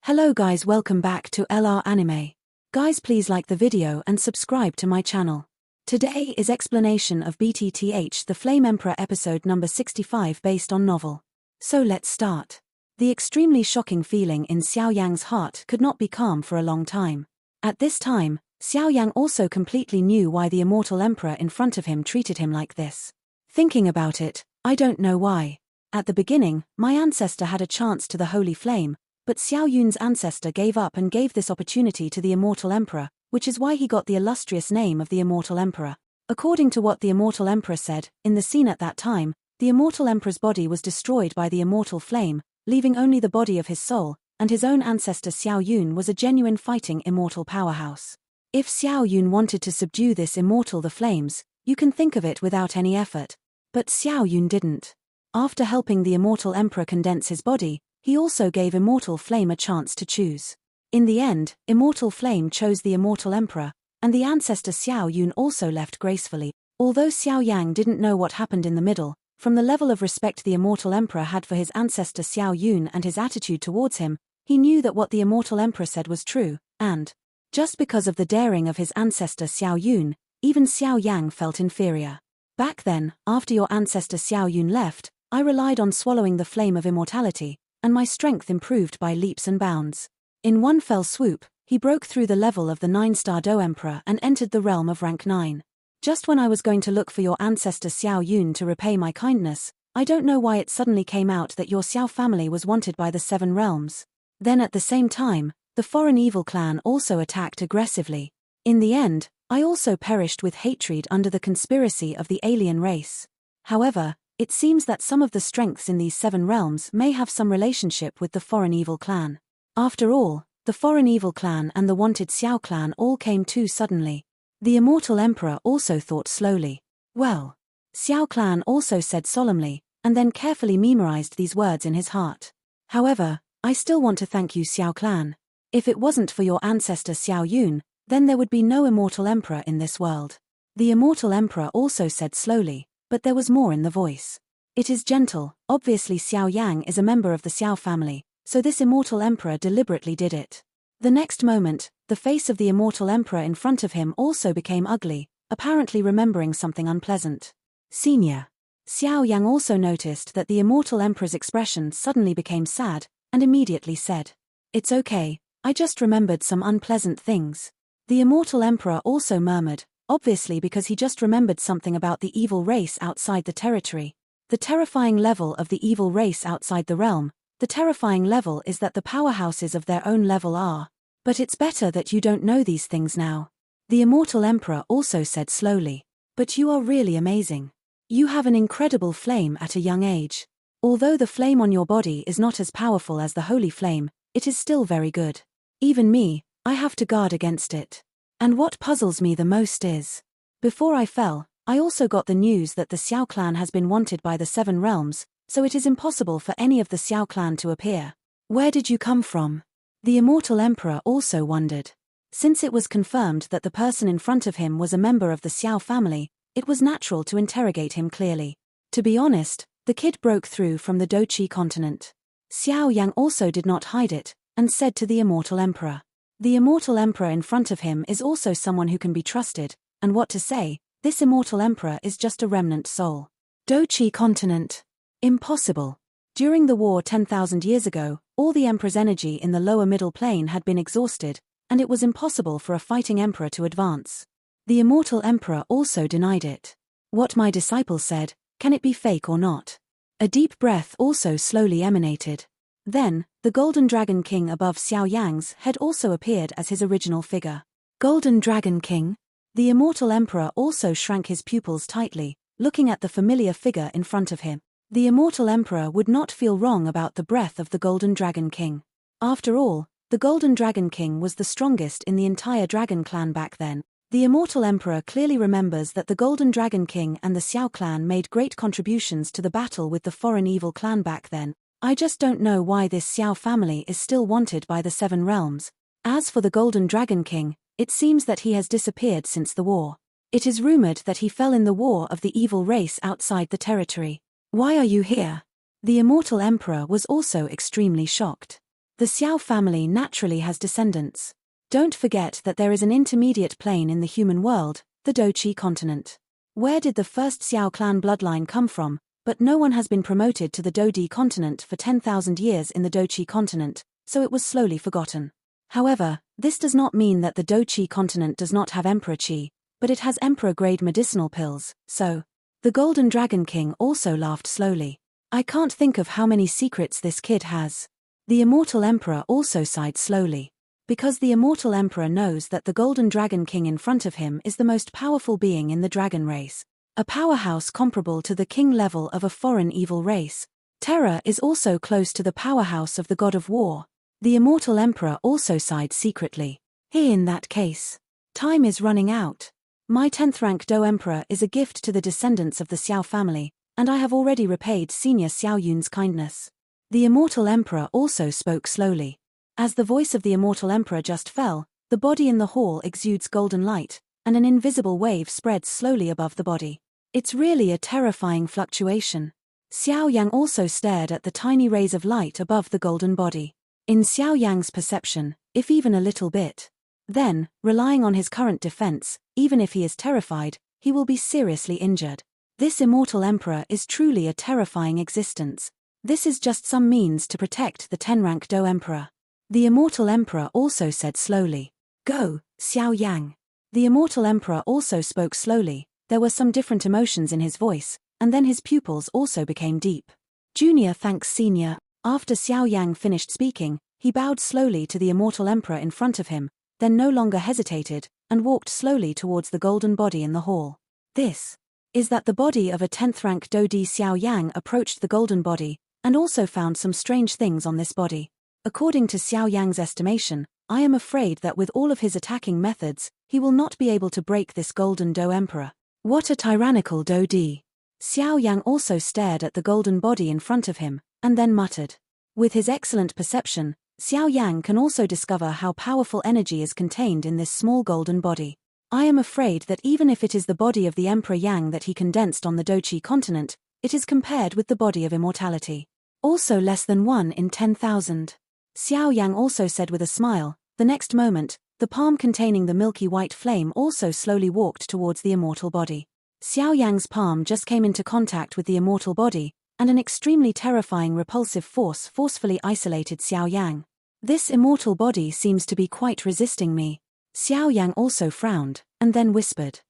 Hello guys, welcome back to LR Anime. Guys, please like the video and subscribe to my channel. Today is explanation of BTTH The Flame Emperor episode number 65 based on novel. So let's start. The extremely shocking feeling in Xiao Yang's heart could not be calm for a long time. At this time, Xiao Yang also completely knew why the immortal emperor in front of him treated him like this. Thinking about it, I don't know why. At the beginning, my ancestor had a chance to the holy flame, but Xiao Yun's ancestor gave up and gave this opportunity to the immortal emperor, which is why he got the illustrious name of the immortal emperor. According to what the immortal emperor said, in the scene at that time, the immortal emperor's body was destroyed by the immortal flame, leaving only the body of his soul, and his own ancestor Xiao Yun was a genuine fighting immortal powerhouse. If Xiao Yun wanted to subdue this immortal the flames, you can think of it without any effort. But Xiao Yun didn't. After helping the immortal emperor condense his body, he also gave immortal flame a chance to choose. In the end, immortal flame chose the immortal emperor, and the ancestor Xiao Yun also left gracefully. Although Xiao Yang didn't know what happened in the middle, from the level of respect the immortal emperor had for his ancestor Xiao Yun and his attitude towards him, he knew that what the immortal emperor said was true, and just because of the daring of his ancestor Xiao Yun, even Xiao Yang felt inferior. Back then, after your ancestor Xiao Yun left, I relied on swallowing the flame of immortality, and my strength improved by leaps and bounds. In one fell swoop, he broke through the level of the 9-star Do Emperor and entered the realm of rank 9. Just when I was going to look for your ancestor Xiao Yun to repay my kindness, I don't know why it suddenly came out that your Xiao family was wanted by the 7 realms. Then at the same time, the foreign evil clan also attacked aggressively. In the end, I also perished with hatred under the conspiracy of the alien race. However, it seems that some of the strengths in these 7 realms may have some relationship with the foreign evil clan. After all, the foreign evil clan and the wanted Xiao clan all came too suddenly. The immortal emperor also thought slowly. Well, Xiao clan also said solemnly, and then carefully memorized these words in his heart. However, I still want to thank you Xiao clan. If it wasn't for your ancestor Xiao Yun, then there would be no immortal emperor in this world. The immortal emperor also said slowly, but there was more in the voice. It is gentle. Obviously Xiao Yang is a member of the Xiao family, so this immortal emperor deliberately did it. The next moment, the face of the immortal emperor in front of him also became ugly, apparently remembering something unpleasant. Senior. Xiao Yang also noticed that the immortal emperor's expression suddenly became sad, and immediately said, "It's okay, I just remembered some unpleasant things." The immortal emperor also murmured, obviously because he just remembered something about the evil race outside the territory. The terrifying level of the evil race outside the realm, the terrifying level is that the powerhouses of their own level are. But it's better that you don't know these things now. The immortal emperor also said slowly, "But you are really amazing. You have an incredible flame at a young age. Although the flame on your body is not as powerful as the holy flame, it is still very good. Even me, I have to guard against it. And what puzzles me the most is, before I fell, I also got the news that the Xiao clan has been wanted by the 7 realms, so it is impossible for any of the Xiao clan to appear. Where did you come from?" The immortal emperor also wondered. Since it was confirmed that the person in front of him was a member of the Xiao family, it was natural to interrogate him clearly. To be honest, the kid broke through from the Dochi continent. Xiao Yang also did not hide it, and said to the immortal emperor. The immortal emperor in front of him is also someone who can be trusted, and what to say, this immortal emperor is just a remnant soul. Dochi continent. Impossible. During the war 10,000 years ago, all the emperor's energy in the lower middle plane had been exhausted, and it was impossible for a fighting emperor to advance. The immortal emperor also denied it. What my disciple said, can it be fake or not? A deep breath also slowly emanated. Then, the Golden Dragon King above Xiao Yang's head also appeared as his original figure. Golden Dragon King? The immortal emperor also shrank his pupils tightly, looking at the familiar figure in front of him. The immortal emperor would not feel wrong about the breath of the Golden Dragon King. After all, the Golden Dragon King was the strongest in the entire dragon clan back then. The immortal emperor clearly remembers that the Golden Dragon King and the Xiao clan made great contributions to the battle with the foreign evil clan back then. I just don't know why this Xiao family is still wanted by the 7 realms. As for the Golden Dragon King, it seems that he has disappeared since the war. It is rumored that he fell in the war of the evil race outside the territory. Why are you here? The immortal emperor was also extremely shocked. The Xiao family naturally has descendants. Don't forget that there is an intermediate plane in the human world, the Doqi continent. Where did the first Xiao clan bloodline come from? But no one has been promoted to the Dodi continent for 10,000 years in the Doqi continent, so it was slowly forgotten. However, this does not mean that the Doqi continent does not have Emperor Qi, but it has Emperor-grade medicinal pills, so. The Golden Dragon King also laughed slowly. I can't think of how many secrets this kid has. The Immortal Emperor also sighed slowly. Because the Immortal Emperor knows that the Golden Dragon King in front of him is the most powerful being in the dragon race. A powerhouse comparable to the king level of a foreign evil race. Terror is also close to the powerhouse of the god of war. The Immortal Emperor also sighed secretly. In that case, time is running out. My 10th rank Do Emperor is a gift to the descendants of the Xiao family, and I have already repaid Senior Xiao Yun's kindness. The Immortal Emperor also spoke slowly. As the voice of the Immortal Emperor just fell, the body in the hall exudes golden light, and an invisible wave spreads slowly above the body. It's really a terrifying fluctuation. Xiao Yang also stared at the tiny rays of light above the golden body. In Xiao Yang's perception, if even a little bit, then, relying on his current defense, even if he is terrified, he will be seriously injured. This Immortal Emperor is truly a terrifying existence. This is just some means to protect the 10-rank Do Emperor. The Immortal Emperor also said slowly, "Go, Xiao Yang." The Immortal Emperor also spoke slowly. There were some different emotions in his voice, and then his pupils also became deep. Junior thanks Senior. After Xiao Yang finished speaking, he bowed slowly to the Immortal Emperor in front of him, then no longer hesitated, and walked slowly towards the golden body in the hall. This is that the body of a 10th rank Dodi Xiao Yang approached the golden body, and also found some strange things on this body. According to Xiao Yang's estimation, I am afraid that with all of his attacking methods, he will not be able to break this golden Do Emperor. What a tyrannical Dodi! Xiao Yang also stared at the golden body in front of him, and then muttered. With his excellent perception, Xiao Yang can also discover how powerful energy is contained in this small golden body. I am afraid that even if it is the body of the Emperor Yang that he condensed on the Doqi continent, it is compared with the body of immortality. Also less than 1 in 10,000. Xiao Yang also said with a smile. The next moment, the palm containing the milky white flame also slowly walked towards the immortal body. Xiao Yang's palm just came into contact with the immortal body, and an extremely terrifying repulsive force forcefully isolated Xiao Yang. This immortal body seems to be quite resisting me. Xiao Yang also frowned, and then whispered.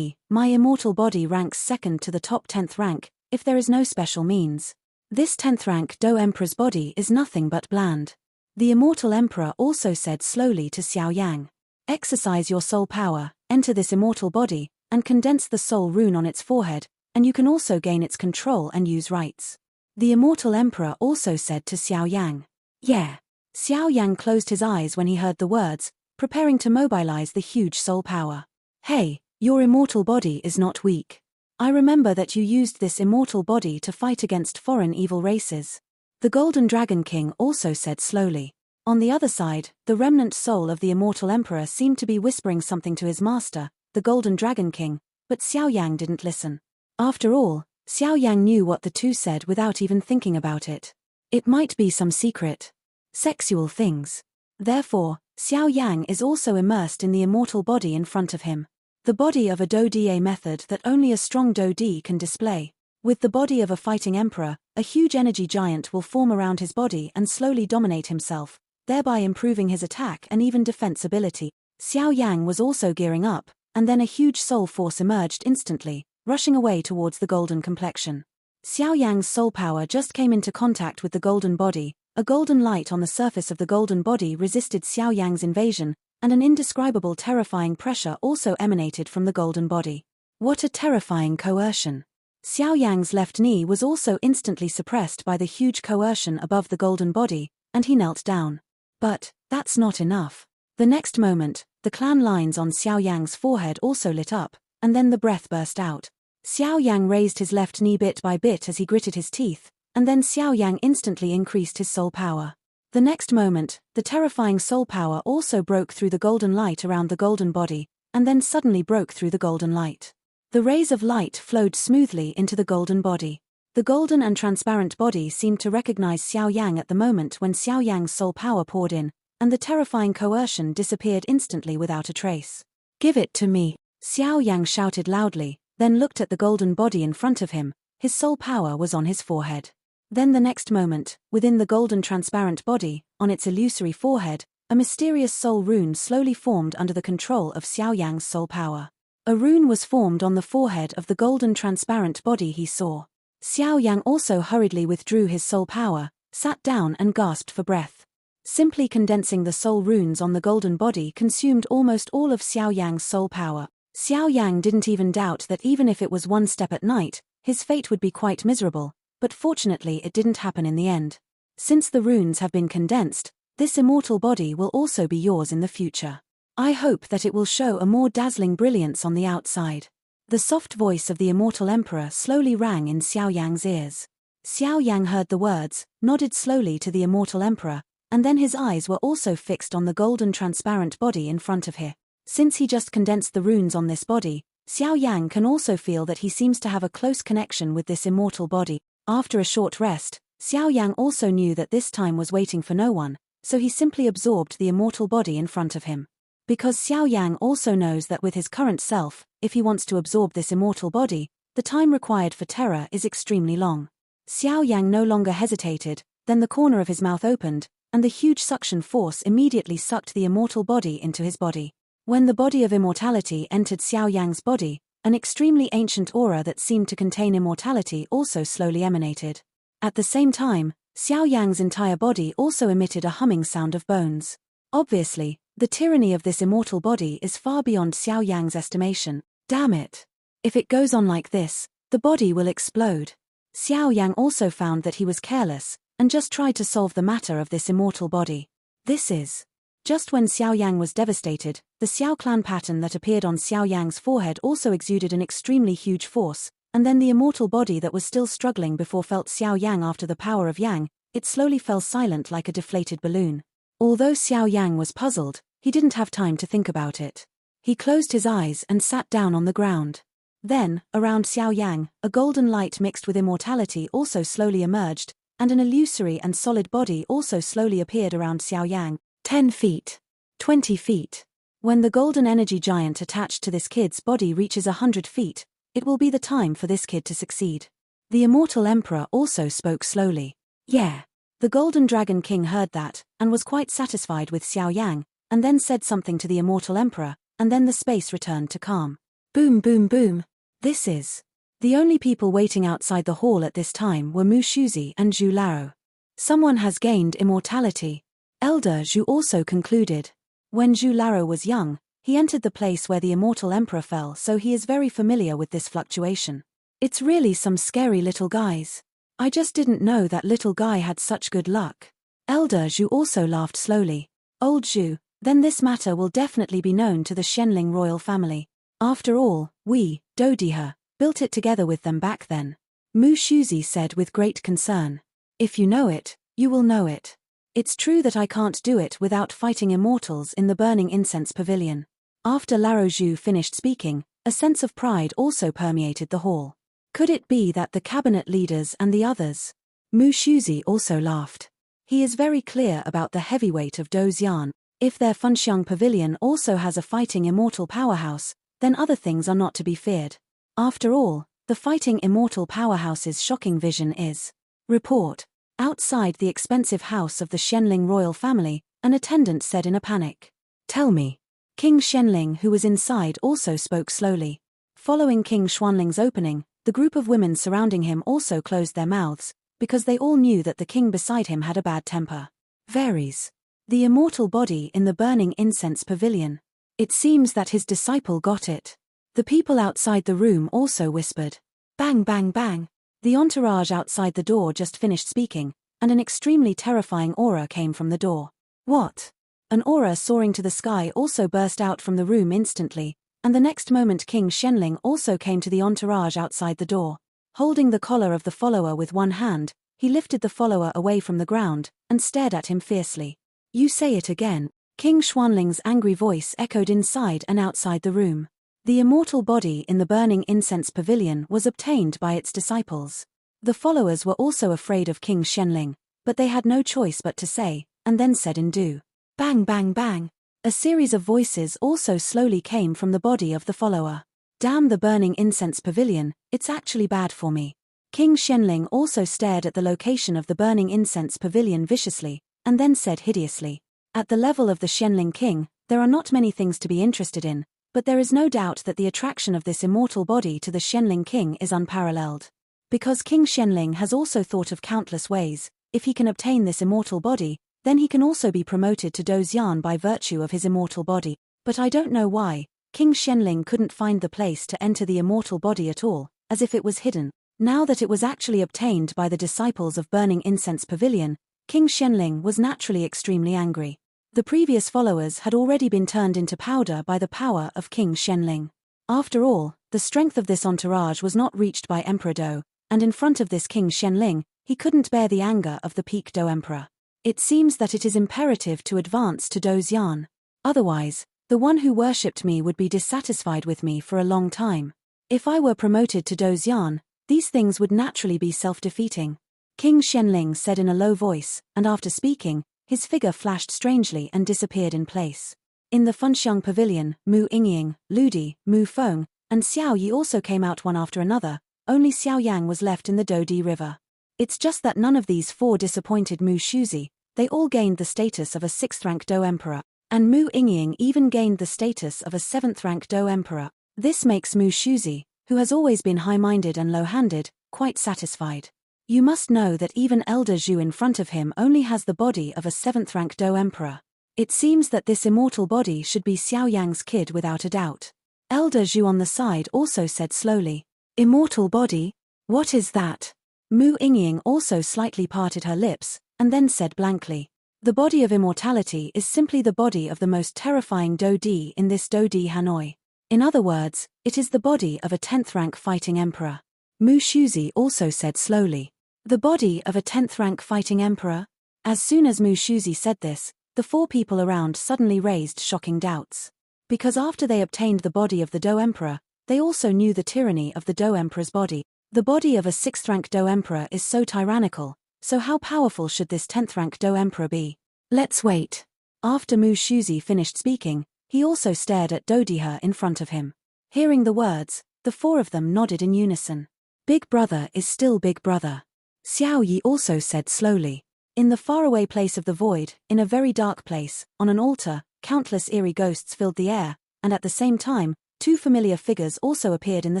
My immortal body ranks second to the top 10th rank, if there is no special means. This 10th rank Do Emperor's body is nothing but bland. The Immortal Emperor also said slowly to Xiao Yang. Exercise your soul power, enter this immortal body, and condense the soul rune on its forehead, and you can also gain its control and use rights. The Immortal Emperor also said to Xiao Yang. Yeah. Xiao Yang closed his eyes when he heard the words, preparing to mobilize the huge soul power. Hey, your immortal body is not weak. I remember that you used this immortal body to fight against foreign evil races. The Golden Dragon King also said slowly. On the other side, the remnant soul of the Immortal Emperor seemed to be whispering something to his master, the Golden Dragon King, but Xiao Yang didn't listen. After all, Xiao Yang knew what the two said without even thinking about it. It might be some secret, sexual things. Therefore, Xiao Yang is also immersed in the immortal body in front of him. The body of a Do-Da method that only a strong Do-D can display. With the body of a fighting emperor, a huge energy giant will form around his body and slowly dominate himself, thereby improving his attack and even defense ability. Xiao Yang was also gearing up, and then a huge soul force emerged instantly, rushing away towards the golden complexion. Xiao Yang's soul power just came into contact with the golden body. A golden light on the surface of the golden body resisted Xiao Yang's invasion, and an indescribable terrifying pressure also emanated from the golden body. What a terrifying coercion! Xiao Yang's left knee was also instantly suppressed by the huge coercion above the golden body, and he knelt down. But that's not enough. The next moment, the clan lines on Xiao Yang's forehead also lit up, and then the breath burst out. Xiao Yang raised his left knee bit by bit as he gritted his teeth, and then Xiao Yang instantly increased his soul power. The next moment, the terrifying soul power also broke through the golden light around the golden body, and then suddenly broke through the golden light. The rays of light flowed smoothly into the golden body. The golden and transparent body seemed to recognize Xiao Yang at the moment when Xiao Yang's soul power poured in, and the terrifying coercion disappeared instantly without a trace. "Give it to me," Xiao Yang shouted loudly, then looked at the golden body in front of him. His soul power was on his forehead. Then the next moment, within the golden transparent body, on its illusory forehead, a mysterious soul rune slowly formed under the control of Xiao Yang's soul power. A rune was formed on the forehead of the golden transparent body he saw. Xiao Yang also hurriedly withdrew his soul power, sat down and gasped for breath. Simply condensing the soul runes on the golden body consumed almost all of Xiao Yang's soul power. Xiao Yang didn't even doubt that even if it was one step at night, his fate would be quite miserable, but fortunately it didn't happen in the end. Since the runes have been condensed, this immortal body will also be yours in the future. I hope that it will show a more dazzling brilliance on the outside. The soft voice of the immortal emperor slowly rang in Xiao Yang's ears. Xiao Yang heard the words, nodded slowly to the immortal emperor, and then his eyes were also fixed on the golden transparent body in front of him. Since he just condensed the runes on this body, Xiao Yang can also feel that he seems to have a close connection with this immortal body. After a short rest, Xiao Yang also knew that this time was waiting for no one, so he simply absorbed the immortal body in front of him. Because Xiao Yang also knows that with his current self, if he wants to absorb this immortal body, the time required for terror is extremely long. Xiao Yang no longer hesitated, then the corner of his mouth opened, and the huge suction force immediately sucked the immortal body into his body. When the body of immortality entered Xiao Yang's body, an extremely ancient aura that seemed to contain immortality also slowly emanated. At the same time, Xiao Yang's entire body also emitted a humming sound of bones. Obviously, the tyranny of this immortal body is far beyond Xiao Yang's estimation. Damn it! If it goes on like this, the body will explode. Xiao Yang also found that he was careless, and just tried to solve the matter of this immortal body. This is. Just when Xiao Yang was devastated, the Xiao clan pattern that appeared on Xiao Yang's forehead also exuded an extremely huge force, and then the immortal body that was still struggling before felt Xiao Yang after the power of Yang, it slowly fell silent like a deflated balloon. Although Xiao Yang was puzzled, he didn't have time to think about it. He closed his eyes and sat down on the ground. Then, around Xiao Yang, a golden light mixed with immortality also slowly emerged, and an illusory and solid body also slowly appeared around Xiao Yang. 10 feet. 20 feet. When the golden energy giant attached to this kid's body reaches 100 feet, it will be the time for this kid to succeed. The immortal emperor also spoke slowly. Yeah. The golden dragon king heard that, and was quite satisfied with Xiao Yang, and then said something to the immortal emperor, and then the space returned to calm. Boom boom boom. This is. The only people waiting outside the hall at this time were Mu Shuzi and Zhu Lao. Someone has gained immortality. Elder Zhu also concluded. When Zhu Lao was young, he entered the place where the immortal emperor fell, so he is very familiar with this fluctuation. It's really some scary little guys. I just didn't know that little guy had such good luck. Elder Zhu also laughed slowly. Old Zhu, then this matter will definitely be known to the Shenling royal family. After all, we, Dodiha, built it together with them back then. Mu Shuzi said with great concern. If you know it, you will know it. It's true that I can't do it without fighting immortals in the burning incense pavilion. After Lao Zhu finished speaking, a sense of pride also permeated the hall. Could it be that the cabinet leaders and the others? Mu Shuzi also laughed. He is very clear about the heavyweight of Dozian. If their Funxiang pavilion also has a fighting immortal powerhouse, then other things are not to be feared. After all, the fighting immortal powerhouse's shocking vision is. Report. Outside the expensive house of the Shenling royal family, an attendant said in a panic. Tell me. King Shenling, who was inside, also spoke slowly. Following King Xuanling's opening, the group of women surrounding him also closed their mouths, because they all knew that the king beside him had a bad temper. Varies. The immortal body in the burning incense pavilion. It seems that his disciple got it. The people outside the room also whispered. Bang bang bang. The entourage outside the door just finished speaking, and an extremely terrifying aura came from the door. What? An aura soaring to the sky also burst out from the room instantly, and the next moment King Shenling also came to the entourage outside the door. Holding the collar of the follower with one hand, he lifted the follower away from the ground, and stared at him fiercely. You say it again. King Xuanling's angry voice echoed inside and outside the room. The immortal body in the burning incense pavilion was obtained by its disciples. The followers were also afraid of King Shenling, but they had no choice but to say, and then said in Du. Bang bang bang. A series of voices also slowly came from the body of the follower. Damn the burning incense pavilion, it's actually bad for me. King Shenling also stared at the location of the burning incense pavilion viciously, and then said hideously. At the level of the Shenling king, there are not many things to be interested in, but there is no doubt that the attraction of this immortal body to the Shenling king is unparalleled. Because King Shenling has also thought of countless ways, if he can obtain this immortal body, then he can also be promoted to Dozian by virtue of his immortal body, but I don't know why, King Shenling couldn't find the place to enter the immortal body at all, as if it was hidden. Now that it was actually obtained by the disciples of Burning Incense Pavilion, King Shenling was naturally extremely angry. The previous followers had already been turned into powder by the power of King Shenling. After all, the strength of this entourage was not reached by Emperor Do, and in front of this King Shenling, he couldn't bear the anger of the peak Do Emperor. It seems that it is imperative to advance to Dozian. Otherwise, the one who worshipped me would be dissatisfied with me for a long time. If I were promoted to Dozian, these things would naturally be self-defeating. King Shenling said in a low voice, and after speaking, his figure flashed strangely and disappeared in place. In the Funxiang Pavilion, Mu Yingying, Ludi, Mu Feng, and Xiao Yi also came out one after another. Only Xiao Yang was left in the Dodi River. It's just that none of these four disappointed Mu Shuzi. They all gained the status of a 6th-rank Do Emperor, and Mu Yingying even gained the status of a 7th-rank Do Emperor. This makes Mu Shuzi, who has always been high-minded and low-handed, quite satisfied. You must know that even Elder Zhu in front of him only has the body of a 7th-rank Do Emperor. It seems that this immortal body should be Xiao Yang's kid without a doubt. Elder Zhu on the side also said slowly, "Immortal body? What is that?" Mu Yingying also slightly parted her lips, and then said blankly, "The body of immortality is simply the body of the most terrifying Dodi in this Dodi Hanoi. In other words, it is the body of a 10th-rank fighting emperor." Mu Shuzi also said slowly, "The body of a 10th-rank fighting emperor?" As soon as Mu Shuzi said this, the four people around suddenly raised shocking doubts. Because after they obtained the body of the Do Emperor, they also knew the tyranny of the Do Emperor's body. The body of a 6th-rank Do Emperor is so tyrannical, so how powerful should this 10th-rank Do Emperor be? Let's wait. After Mu Shuzi finished speaking, he also stared at Dodiha in front of him. Hearing the words, the four of them nodded in unison. Big brother is still big brother. Xiao Yi also said slowly. In the faraway place of the void, in a very dark place, on an altar, countless eerie ghosts filled the air, and at the same time, two familiar figures also appeared in the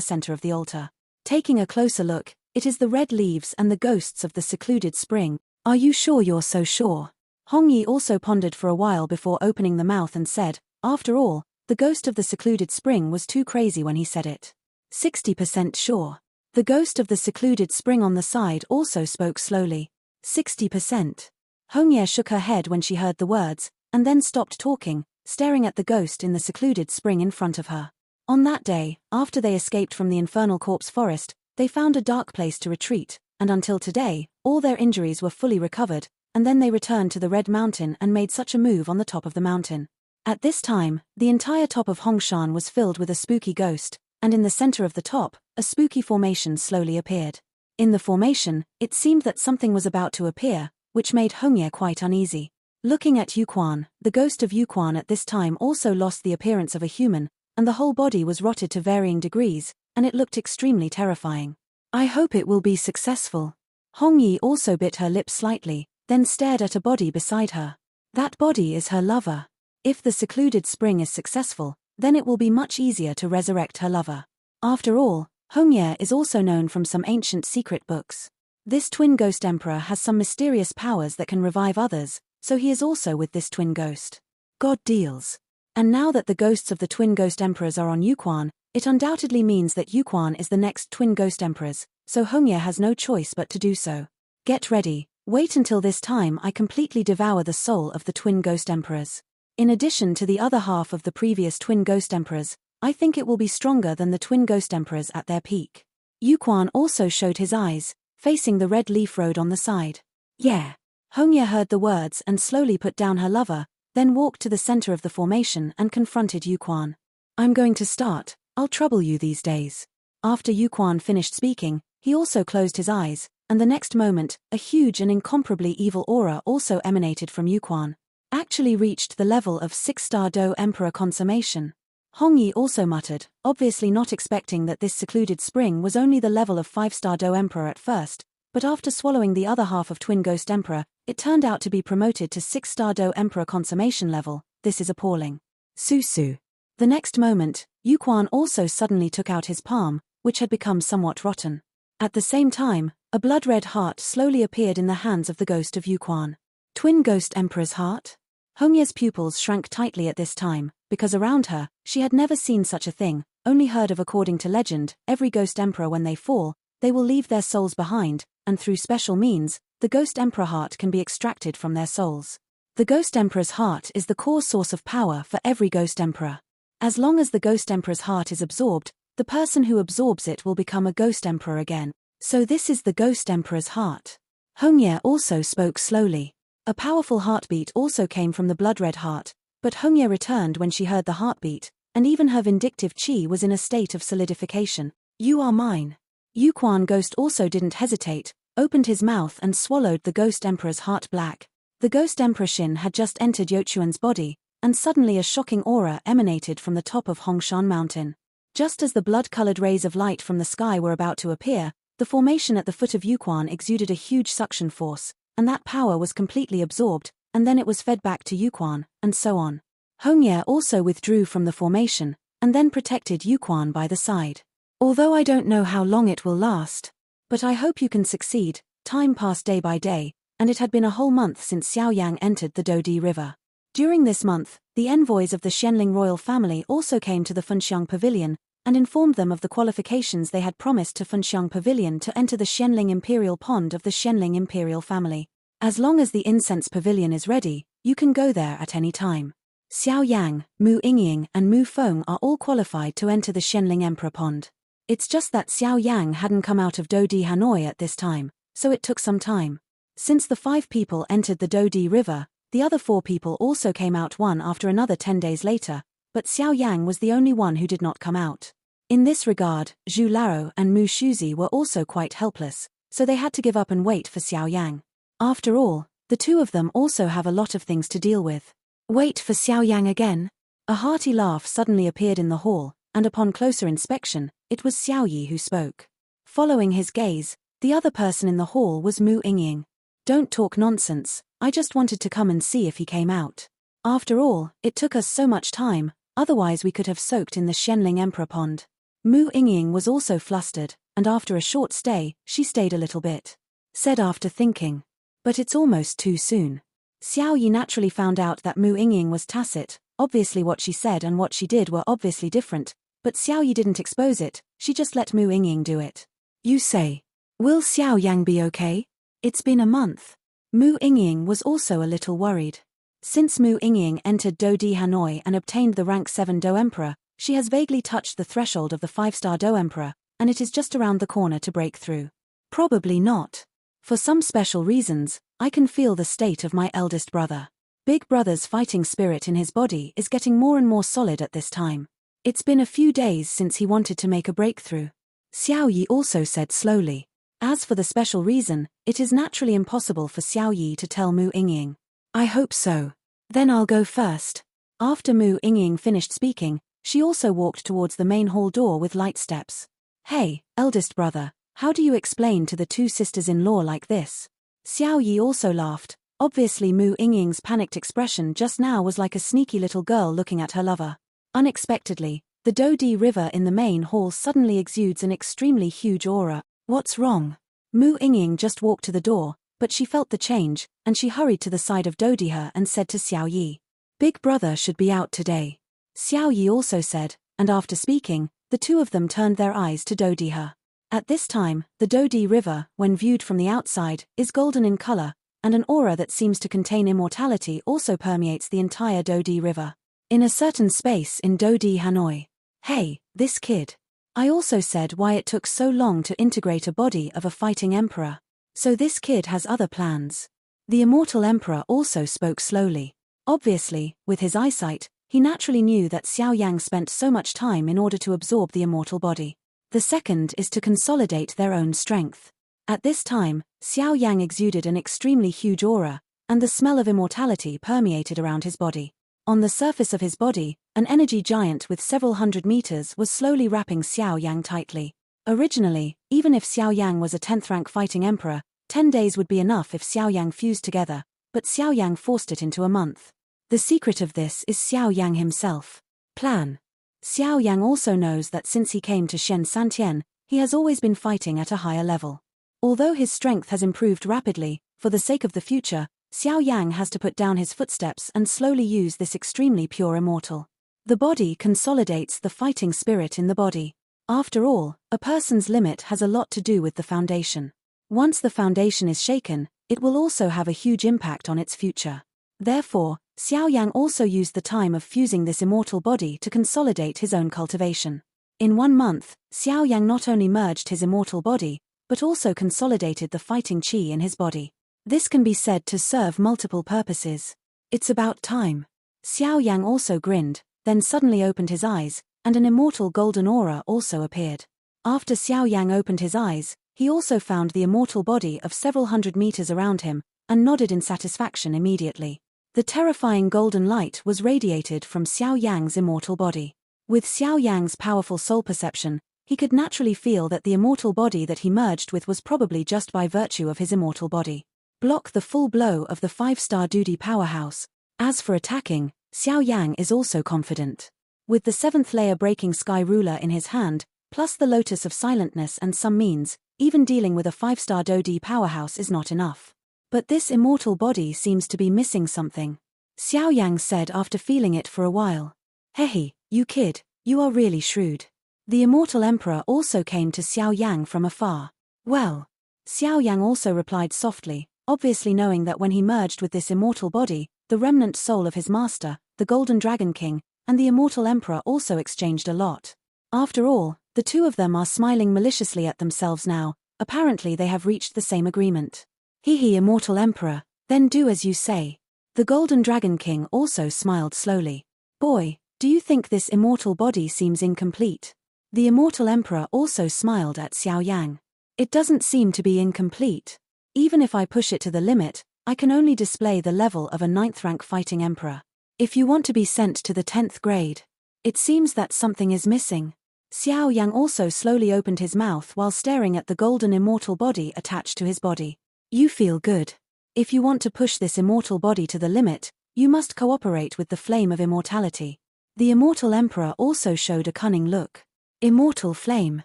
center of the altar. Taking a closer look, it is the red leaves and the ghosts of the secluded spring. Are you sure you're so sure? Hong Yi also pondered for a while before opening the mouth and said, after all, the ghost of the secluded spring was too crazy when he said it. 60% sure. The ghost of the secluded spring on the side also spoke slowly. 60%. Hong Ye shook her head when she heard the words, and then stopped talking, staring at the ghost in the secluded spring in front of her. On that day, after they escaped from the infernal corpse forest, they found a dark place to retreat, and until today, all their injuries were fully recovered, and then they returned to the Red Mountain and made such a move on the top of the mountain. At this time, the entire top of Hongshan was filled with a spooky ghost, and in the center of the top, a spooky formation slowly appeared. In the formation, it seemed that something was about to appear, which made Hongye quite uneasy. Looking at Yuquan, the ghost of Yuquan at this time also lost the appearance of a human, and the whole body was rotted to varying degrees, and it looked extremely terrifying. I hope it will be successful. Hong Yi also bit her lip slightly, then stared at a body beside her. That body is her lover. If the secluded spring is successful, then it will be much easier to resurrect her lover. After all, Hongye is also known from some ancient secret books. This twin ghost emperor has some mysterious powers that can revive others, so he is also with this twin ghost. God deals. And now that the ghosts of the twin ghost emperors are on Yuquan, it undoubtedly means that Yuquan is the next twin ghost emperors, so Hongye has no choice but to do so. Get ready, wait until this time I completely devour the soul of the twin ghost emperors. In addition to the other half of the previous twin ghost emperors, I think it will be stronger than the twin ghost emperors at their peak. Yuquan also showed his eyes, facing the red leaf road on the side. Yeah. Hongye heard the words and slowly put down her lover, then walked to the center of the formation and confronted Yuquan. I'm going to start, I'll trouble you these days. After Yuquan finished speaking, he also closed his eyes, and the next moment, a huge and incomparably evil aura also emanated from Yuquan. Actually reached the level of 6-star Do Emperor consummation. Hongyi also muttered, obviously not expecting that this secluded spring was only the level of 5-star Do Emperor at first, but after swallowing the other half of Twin Ghost Emperor, it turned out to be promoted to 6-star Do Emperor consummation level. This is appalling. Susu. The next moment, Yuquan also suddenly took out his palm, which had become somewhat rotten. At the same time, a blood-red heart slowly appeared in the hands of the ghost of Yuquan. Twin Ghost Emperor's heart? Hongye's pupils shrank tightly at this time, because around her, she had never seen such a thing, only heard of according to legend, every Ghost Emperor when they fall, they will leave their souls behind, and through special means, the Ghost Emperor heart can be extracted from their souls. The Ghost Emperor's heart is the core source of power for every Ghost Emperor. As long as the Ghost Emperor's heart is absorbed, the person who absorbs it will become a Ghost Emperor again. So this is the Ghost Emperor's heart. Hongye also spoke slowly. A powerful heartbeat also came from the blood-red heart, but Hongye returned when she heard the heartbeat, and even her vindictive chi was in a state of solidification. You are mine. Yuquan Ghost also didn't hesitate, opened his mouth and swallowed the Ghost Emperor's heart black. The Ghost Emperor Shin had just entered Yochuan's body, and suddenly a shocking aura emanated from the top of Hongshan Mountain. Just as the blood-colored rays of light from the sky were about to appear, the formation at the foot of Yuquan exuded a huge suction force, and that power was completely absorbed, and then it was fed back to Yuquan, and so on. Hongye also withdrew from the formation, and then protected Yuquan by the side. Although I don't know how long it will last, but I hope you can succeed. Time passed day by day, and it had been a whole month since Xiao Yang entered the Dodi River. During this month, the envoys of the Xianling royal family also came to the Funxiang Pavilion, and informed them of the qualifications they had promised to Funxiang Pavilion to enter the Xianling Imperial Pond of the Xianling Imperial family. As long as the incense pavilion is ready, you can go there at any time. Xiao Yang, Mu Yingying and Mu Feng are all qualified to enter the Xianling Emperor Pond. It's just that Xiao Yang hadn't come out of Dodi Hanoi at this time, so it took some time. Since the 5 people entered the Dodi River, the other 4 people also came out one after another 10 days later, but Xiao Yang was the only one who did not come out. In this regard, Zhu Lao and Mu Shuzi were also quite helpless, so they had to give up and wait for Xiao Yang. After all, the two of them also have a lot of things to deal with. Wait for Xiao Yang again? A hearty laugh suddenly appeared in the hall, and upon closer inspection, it was Xiao Yi who spoke. Following his gaze, the other person in the hall was Mu Yingying. Don't talk nonsense, I just wanted to come and see if he came out. After all, it took us so much time, otherwise we could have soaked in the Xianling Emperor Pond. Mu Yingying was also flustered, and after a short stay, she stayed a little bit. Said after thinking. But it's almost too soon. Xiao Yi naturally found out that Mu Yingying was tacit, obviously what she said and what she did were obviously different, but Xiao Yi didn't expose it, she just let Mu Yingying do it. You say. Will Xiao Yang be okay? It's been a month. Mu Yingying was also a little worried. Since Mu Yingying entered Dodi Hanoi and obtained the rank 7 Do Emperor, she has vaguely touched the threshold of the 5-star Do Emperor, and it is just around the corner to break through. Probably not. For some special reasons, I can feel the state of my eldest brother. Big brother's fighting spirit in his body is getting more and more solid at this time. It's been a few days since he wanted to make a breakthrough. Xiao Yi also said slowly. As for the special reason, it is naturally impossible for Xiao Yi to tell Mu Yingying. I hope so. Then I'll go first. After Mu Yingying finished speaking, she also walked towards the main hall door with light steps. Hey, eldest brother, how do you explain to the 2 sisters-in-law like this? Xiao Yi also laughed. Obviously Mu Yingying's panicked expression just now was like a sneaky little girl looking at her lover. Unexpectedly, the Dodi River in the main hall suddenly exudes an extremely huge aura. What's wrong? Mu Yingying just walked to the door, but she felt the change, and she hurried to the side of Dodihe and said to Xiao Yi. Big brother should be out today. Xiao Yi also said, and after speaking, the 2 of them turned their eyes to Dodihe. At this time, the Dodi River, when viewed from the outside, is golden in color, and an aura that seems to contain immortality also permeates the entire Dodi River. In a certain space in Dodi Hanoi. Hey, this kid. I also said why it took so long to integrate a body of a fighting emperor. So this kid has other plans. The immortal emperor also spoke slowly. Obviously, with his eyesight, he naturally knew that Xiao Yang spent so much time in order to absorb the immortal body. The second is to consolidate their own strength. At this time, Xiao Yang exuded an extremely huge aura, and the smell of immortality permeated around his body. On the surface of his body, an energy giant with several hundred meters was slowly wrapping Xiao Yang tightly. Originally, even if Xiao Yang was a 10th rank fighting emperor, 10 days would be enough if Xiao Yang fused together, but Xiao Yang forced it into a month. The secret of this is Xiao Yang himself. Plan. Xiao Yang also knows that since he came to Shen Santian, he has always been fighting at a higher level. Although his strength has improved rapidly, for the sake of the future, Xiao Yang has to put down his footsteps and slowly use this extremely pure immortal. The body consolidates the fighting spirit in the body. After all, a person's limit has a lot to do with the foundation. Once the foundation is shaken, it will also have a huge impact on its future. Therefore, Xiao Yang also used the time of fusing this immortal body to consolidate his own cultivation. In 1 month, Xiao Yang not only merged his immortal body, but also consolidated the fighting qi in his body. This can be said to serve multiple purposes. It's about time. Xiao Yang also grinned, then suddenly opened his eyes, and an immortal golden aura also appeared. After Xiao Yang opened his eyes, he also found the immortal body of several hundred meters around him, and nodded in satisfaction immediately. The terrifying golden light was radiated from Xiao Yang's immortal body. With Xiao Yang's powerful soul perception, he could naturally feel that the immortal body that he merged with was probably just by virtue of his immortal body. Block the full blow of the 5-star duty powerhouse. As for attacking, Xiao Yang is also confident. With the 7th layer breaking sky ruler in his hand, plus the lotus of silentness and some means, even dealing with a 5-star Dodi powerhouse is not enough. But this immortal body seems to be missing something. Xiao Yang said after feeling it for a while. Hey, you kid, you are really shrewd. The immortal emperor also came to Xiao Yang from afar. Well, Xiao Yang also replied softly, obviously knowing that when he merged with this immortal body, the remnant soul of his master, the Golden Dragon King, and the immortal emperor also exchanged a lot. After all, the two of them are smiling maliciously at themselves now. Apparently they have reached the same agreement. Hehe, immortal emperor, then do as you say. The Golden Dragon King also smiled slowly. Boy, do you think this immortal body seems incomplete? The immortal emperor also smiled at Xiao Yang. It doesn't seem to be incomplete. Even if I push it to the limit, I can only display the level of a 9th rank fighting emperor. If you want to be sent to the 10th grade, it seems that something is missing. Xiao Yang also slowly opened his mouth while staring at the golden immortal body attached to his body. You feel good. If you want to push this immortal body to the limit, you must cooperate with the flame of immortality. The immortal emperor also showed a cunning look. Immortal flame.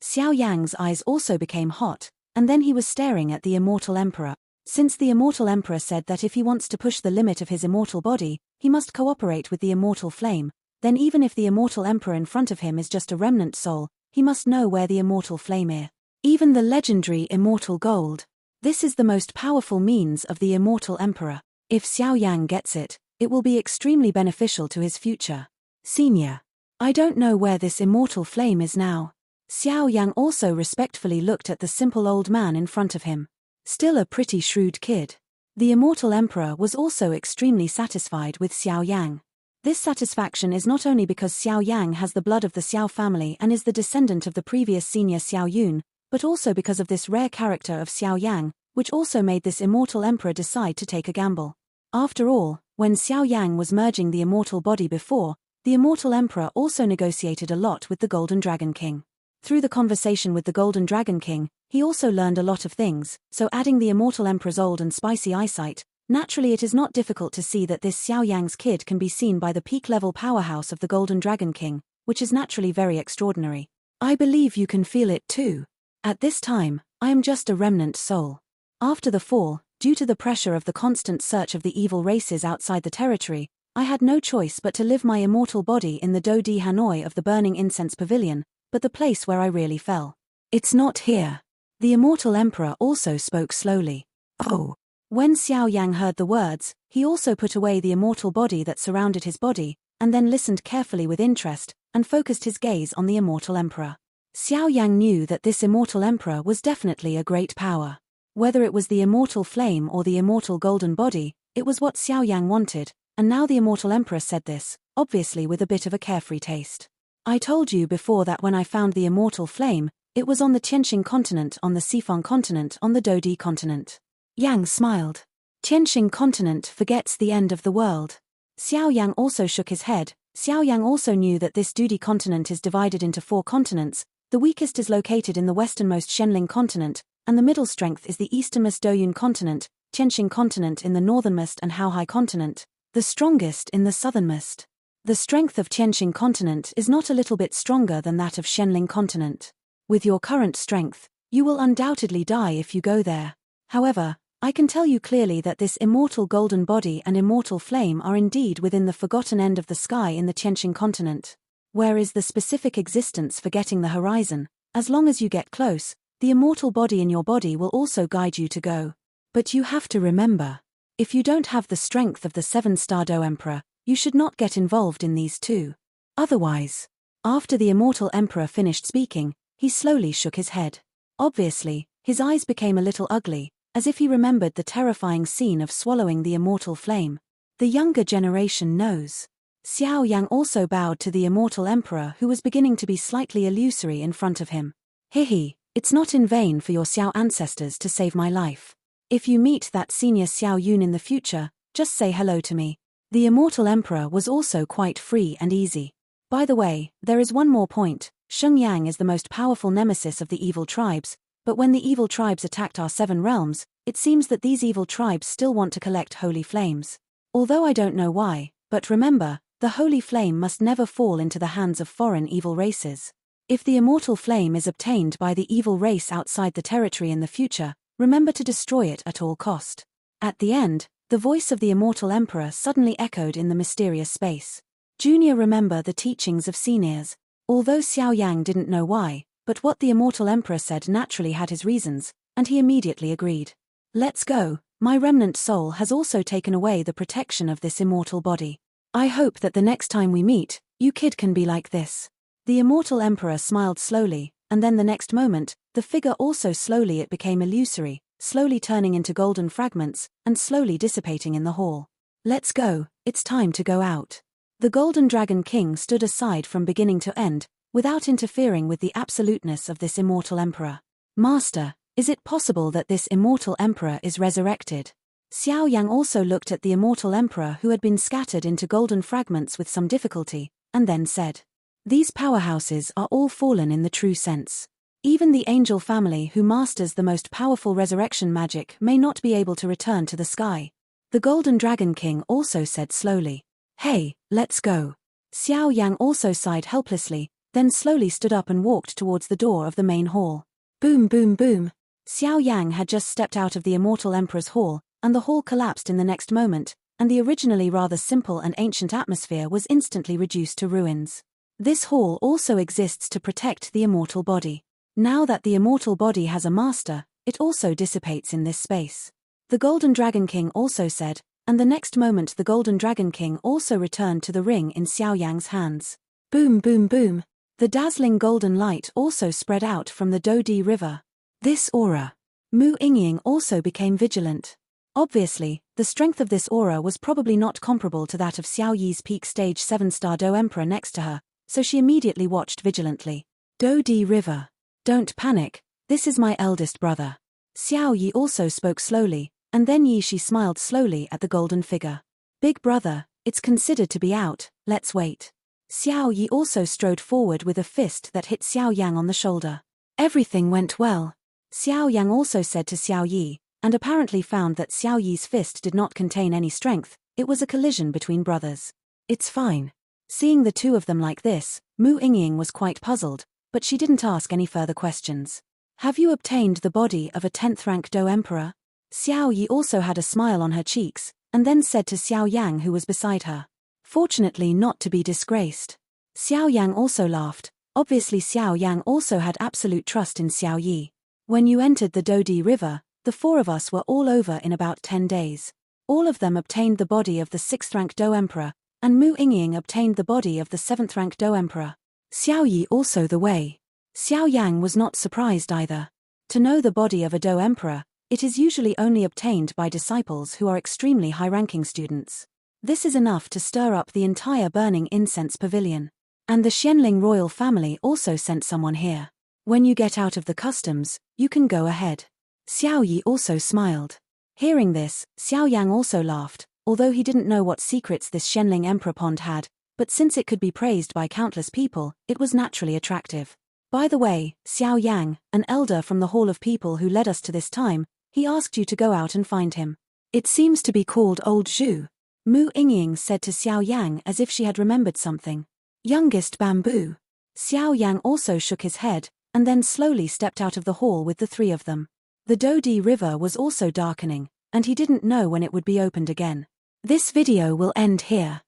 Xiao Yang's eyes also became hot, and then he was staring at the immortal emperor. Since the immortal emperor said that if he wants to push the limit of his immortal body, he must cooperate with the immortal flame, then even if the immortal emperor in front of him is just a remnant soul, he must know where the immortal flame is. Even the legendary immortal gold. This is the most powerful means of the immortal emperor. If Xiao Yang gets it, it will be extremely beneficial to his future. Senior. I don't know where this immortal flame is now. Xiao Yang also respectfully looked at the simple old man in front of him. Still a pretty shrewd kid. The immortal emperor was also extremely satisfied with Xiao Yang. This satisfaction is not only because Xiao Yang has the blood of the Xiao family and is the descendant of the previous senior Xiao Yun, but also because of this rare character of Xiao Yang, which also made this immortal emperor decide to take a gamble. After all, when Xiao Yang was merging the immortal body before, the immortal emperor also negotiated a lot with the Golden Dragon King. Through the conversation with the Golden Dragon King, he also learned a lot of things, so adding the immortal emperor's old and spicy eyesight, naturally it is not difficult to see that this Xiao Yang's kid can be seen by the peak-level powerhouse of the Golden Dragon King, which is naturally very extraordinary. I believe you can feel it too. At this time, I am just a remnant soul. After the fall, due to the pressure of the constant search of the evil races outside the territory, I had no choice but to live my immortal body in the Do Di Hanoi of the Burning Incense Pavilion, but the place where I really fell. It's not here. The immortal emperor also spoke slowly. Oh. When Xiao Yang heard the words, he also put away the immortal body that surrounded his body, and then listened carefully with interest, and focused his gaze on the immortal emperor. Xiao Yang knew that this immortal emperor was definitely a great power. Whether it was the immortal flame or the immortal golden body, it was what Xiao Yang wanted, and now the immortal emperor said this, obviously with a bit of a carefree taste. I told you before that when I found the immortal flame, It was on the Tianxing continent, on the Sifang continent, on the Dodi continent. Yang smiled. Tianxing continent forgets the end of the world. Xiao Yang also shook his head. Xiao Yang also knew that this Dodi continent is divided into 4 continents. The weakest is located in the westernmost Shenling continent, and the middle strength is the easternmost Doyun continent, Tianxing continent in the northernmost, and Haohai continent, the strongest in the southernmost. The strength of Tianxing continent is not a little bit stronger than that of Shenling continent. With your current strength, you will undoubtedly die if you go there. However, I can tell you clearly that this immortal golden body and immortal flame are indeed within the forgotten end of the sky in the Tianxing continent. Where is the specific existence forgetting the horizon? As long as you get close, the immortal body in your body will also guide you to go. But you have to remember, if you don't have the strength of the 7-star Do Emperor, you should not get involved in these two. Otherwise. After the immortal emperor finished speaking, he slowly shook his head. Obviously, his eyes became a little ugly, as if he remembered the terrifying scene of swallowing the immortal flame. The younger generation knows. Xiao Yang also bowed to the immortal emperor, who was beginning to be slightly illusory in front of him. Hehe, it's not in vain for your Xiao ancestors to save my life. If you meet that senior Xiao Yun in the future, just say hello to me. The immortal emperor was also quite free and easy. By the way, there is one more point. Sheng Yang is the most powerful nemesis of the evil tribes, but when the evil tribes attacked our 7 realms, it seems that these evil tribes still want to collect holy flames. Although I don't know why, but remember, the holy flame must never fall into the hands of foreign evil races. If the immortal flame is obtained by the evil race outside the territory in the future, remember to destroy it at all cost. At the end, the voice of the immortal emperor suddenly echoed in the mysterious space. Junior, remember the teachings of seniors. Although Xiao Yang didn't know why, but what the immortal emperor said naturally had his reasons, and he immediately agreed. Let's go. My remnant soul has also taken away the protection of this immortal body. I hope that the next time we meet, you kid can be like this. The immortal emperor smiled slowly, and then the next moment, the figure also slowly it became illusory, slowly turning into golden fragments, and slowly dissipating in the hall. Let's go, it's time to go out. The Golden Dragon King stood aside from beginning to end, without interfering with the absoluteness of this immortal emperor. Master, is it possible that this immortal emperor is resurrected? Xiao Yang also looked at the immortal emperor, who had been scattered into golden fragments with some difficulty, and then said, these powerhouses are all fallen in the true sense. Even the angel family who masters the most powerful resurrection magic may not be able to return to the sky. The Golden Dragon King also said slowly, hey, let's go. Xiao Yang also sighed helplessly, then slowly stood up and walked towards the door of the main hall. Boom boom boom. Xiao Yang had just stepped out of the immortal emperor's hall, and the hall collapsed in the next moment, and the originally rather simple and ancient atmosphere was instantly reduced to ruins. This hall also exists to protect the immortal body. Now that the immortal body has a master, it also dissipates in this space. The Golden Dragon King also said, and the next moment the Golden Dragon King also returned to the ring in Xiao Yang's hands. Boom boom boom. The dazzling golden light also spread out from the Dodi River. This aura. Mu Yingying also became vigilant. Obviously, the strength of this aura was probably not comparable to that of Xiao Yi's peak stage 7-star Do Emperor next to her, so she immediately watched vigilantly. Dodi River. Don't panic, this is my eldest brother. Xiao Yi also spoke slowly, and then she smiled slowly at the golden figure. Big brother, it's considered to be out, let's wait. Xiao Yi also strode forward with a fist that hit Xiao Yang on the shoulder. Everything went well. Xiao Yang also said to Xiao Yi, and apparently found that Xiao Yi's fist did not contain any strength, it was a collision between brothers. It's fine. Seeing the two of them like this, Mu Yingying was quite puzzled, but she didn't ask any further questions. Have you obtained the body of a 10th rank Do Emperor? Xiao Yi also had a smile on her cheeks, and then said to Xiao Yang, who was beside her. Fortunately not to be disgraced. Xiao Yang also laughed. Obviously Xiao Yang also had absolute trust in Xiao Yi. When you entered the Dodi River, the 4 of us were all over in about 10 days. All of them obtained the body of the 6th rank Do Emperor, and Mu Yingying obtained the body of the 7th rank Do Emperor. Xiao Yi also the way. Xiao Yang was not surprised either. To know the body of a Do Emperor, it is usually only obtained by disciples who are extremely high-ranking students. This is enough to stir up the entire burning incense pavilion. And the Xianling royal family also sent someone here. When you get out of the customs, you can go ahead. Xiao Yi also smiled. Hearing this, Xiao Yang also laughed, although he didn't know what secrets this Shenling Emperor pond had, but since it could be praised by countless people, it was naturally attractive. By the way, Xiao Yang, an elder from the Hall of People who led us to this time, he asked you to go out and find him. It seems to be called Old Zhu. Mu Yingying said to Xiao Yang as if she had remembered something. Youngest bamboo. Xiao Yang also shook his head, and then slowly stepped out of the hall with the three of them. The Dodi River was also darkening, and he didn't know when it would be opened again. This video will end here.